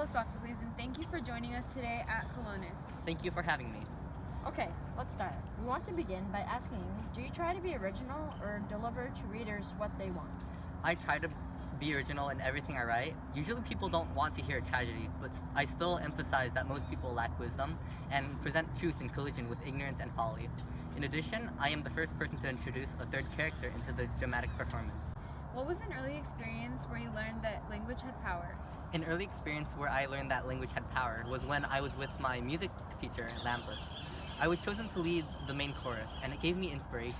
Sophocles, and thank you for joining us today at Colonus. Thank you for having me. Okay, let's start. We want to begin by asking, do you try to be original or deliver to readers what they want? I try to be original in everything I write. Usually people don't want to hear tragedy, but I still emphasize that most people lack wisdom and present truth in collision with ignorance and folly. In addition, I am the first person to introduce a third character into the dramatic performance. What was an early experience where you learned that language had power? An early experience where I learned that language had power was when I was with my music teacher, Lampus. I was chosen to lead the main chorus, and it gave me inspiration.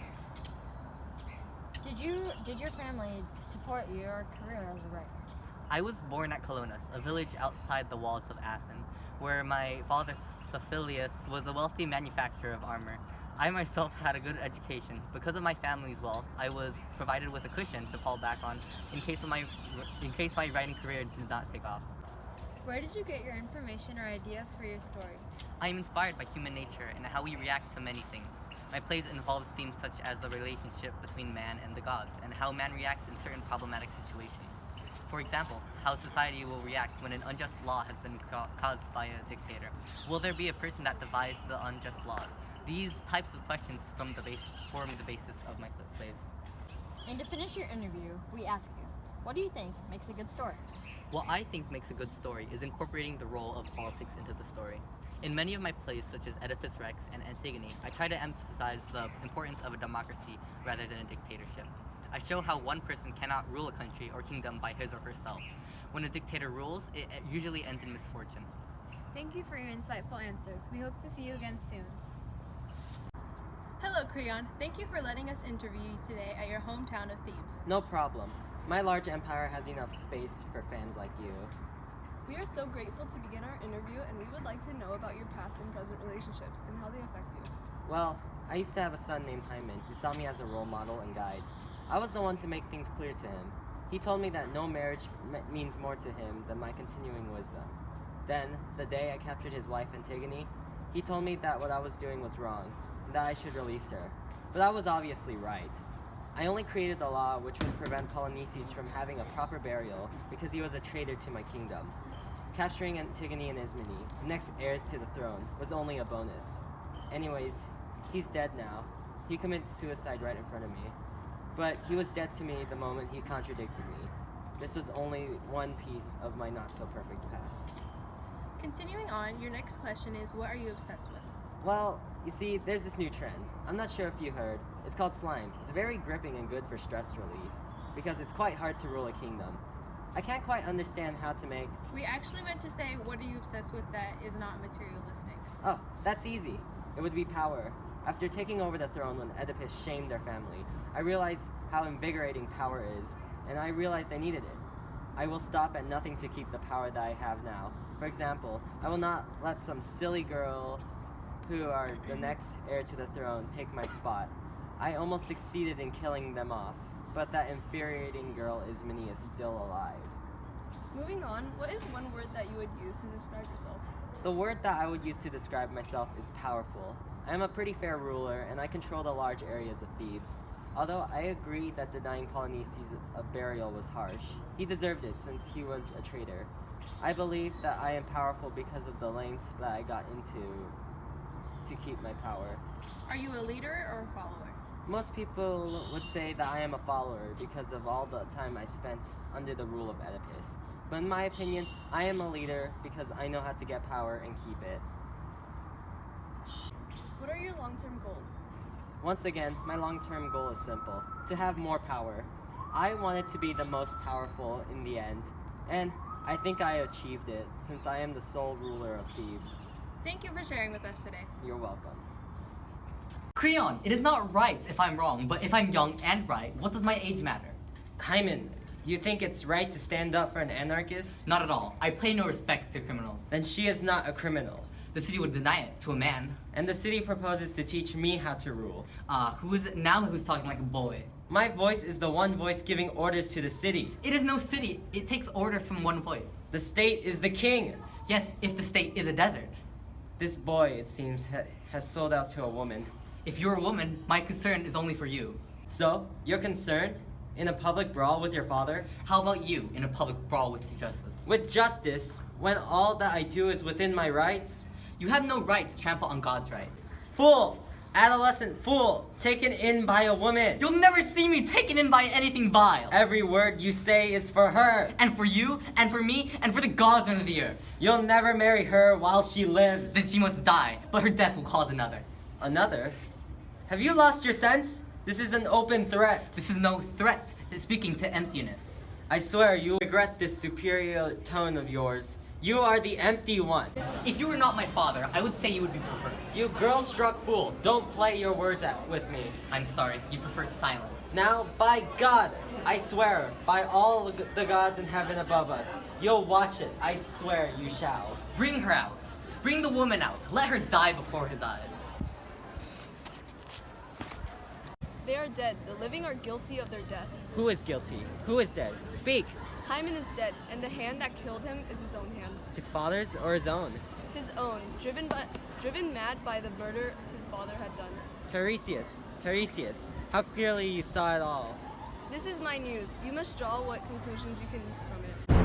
Did your family support your career as a writer? I was born at Colonus, a village outside the walls of Athens, where my father, Sophilius, was a wealthy manufacturer of armor. I myself had a good education. Because of my family's wealth, I was provided with a cushion to fall back on in case my writing career did not take off. Where did you get your information or ideas for your story? I am inspired by human nature and how we react to many things. My plays involve themes such as the relationship between man and the gods, and how man reacts in certain problematic situations. For example, how society will react when an unjust law has been caused by a dictator. Will there be a person that devised the unjust laws? These types of questions form the basis of my plays. And to finish your interview, we ask you, what do you think makes a good story? What I think makes a good story is incorporating the role of politics into the story. In many of my plays, such as Oedipus Rex and Antigone, I try to emphasize the importance of a democracy rather than a dictatorship. I show how one person cannot rule a country or kingdom by his or herself. When a dictator rules, it usually ends in misfortune. Thank you for your insightful answers. We hope to see you again soon. Hello, Creon. Thank you for letting us interview you today at your hometown of Thebes. No problem. My large empire has enough space for fans like you. We are so grateful to begin our interview, and we would like to know about your past and present relationships and how they affect you. Well, I used to have a son named Hymen who saw me as a role model and guide. I was the one to make things clear to him. He told me that no marriage means more to him than my continuing wisdom. Then, the day I captured his wife Antigone, he told me that what I was doing was wrong, and that I should release her. But I was obviously right. I only created the law which would prevent Polynices from having a proper burial because he was a traitor to my kingdom. Capturing Antigone and Ismene, the next heirs to the throne, was only a bonus. Anyways, he's dead now. He committed suicide right in front of me. But he was dead to me the moment he contradicted me. This was only one piece of my not-so-perfect past. Continuing on, your next question is, what are you obsessed with? Well, you see, there's this new trend. I'm not sure if you heard. It's called slime. It's very gripping and good for stress relief, because it's quite hard to rule a kingdom. I can't quite understand how to make... We actually meant to say, what are you obsessed with that is not materialistic? Oh, that's easy. It would be power. After taking over the throne when Oedipus shamed their family, I realized how invigorating power is, and I realized I needed it. I will stop at nothing to keep the power that I have now. For example, I will not let some silly girls who are the next heir to the throne take my spot. I almost succeeded in killing them off, but that infuriating girl Ismene is still alive. Moving on, what is one word that you would use to describe yourself? The word that I would use to describe myself is powerful. I am a pretty fair ruler, and I control the large areas of Thebes. Although I agree that denying Polynices a burial was harsh, he deserved it since he was a traitor. I believe that I am powerful because of the lengths that I got into to keep my power. Are you a leader or a follower? Most people would say that I am a follower because of all the time I spent under the rule of Oedipus. But in my opinion, I am a leader because I know how to get power and keep it. What are your long-term goals? Once again, my long-term goal is simple: to have more power. I wanted to be the most powerful in the end, and I think I achieved it since I am the sole ruler of Thebes. Thank you for sharing with us today. You're welcome. Creon, it is not right if I'm wrong, but if I'm young and right, what does my age matter? Hymen, you think it's right to stand up for an anarchist? Not at all. I pay no respect to criminals. Then she is not a criminal. The city would deny it to a man. And the city proposes to teach me how to rule. Who is it now who's talking like a boy? My voice is the one voice giving orders to the city. It is no city. It takes orders from one voice. The state is the king. Yes, if the state is a desert. This boy, it seems, has sold out to a woman. If you're a woman, my concern is only for you. So, you're concerned? In a public brawl with your father? How about you in a public brawl with justice? With justice, when all that I do is within my rights? You have no right to trample on God's right. Fool! Adolescent fool! Taken in by a woman! You'll never see me taken in by anything vile. Every word you say is for her! And for you, and for me, and for the gods under the earth. You'll never marry her while she lives! Then she must die, but her death will cause another. Another? Have you lost your sense? This is an open threat. This is no threat, it's speaking to emptiness. I swear you regret this superior tone of yours. You are the empty one. If you were not my father, I would say you would be preferred. You girl-struck fool, don't play your words with me. I'm sorry, you prefer silence. Now, by God, I swear, by all the gods in heaven above us, you'll watch it. I swear you shall. Bring her out. Bring the woman out. Let her die before his eyes. They are dead. The living are guilty of their death. Who is guilty? Who is dead? Speak! Hymen is dead, and the hand that killed him is his own hand. His father's or his own? His own, driven mad by the murder his father had done. Tiresias, how clearly you saw it all. This is my news. You must draw what conclusions you can from it.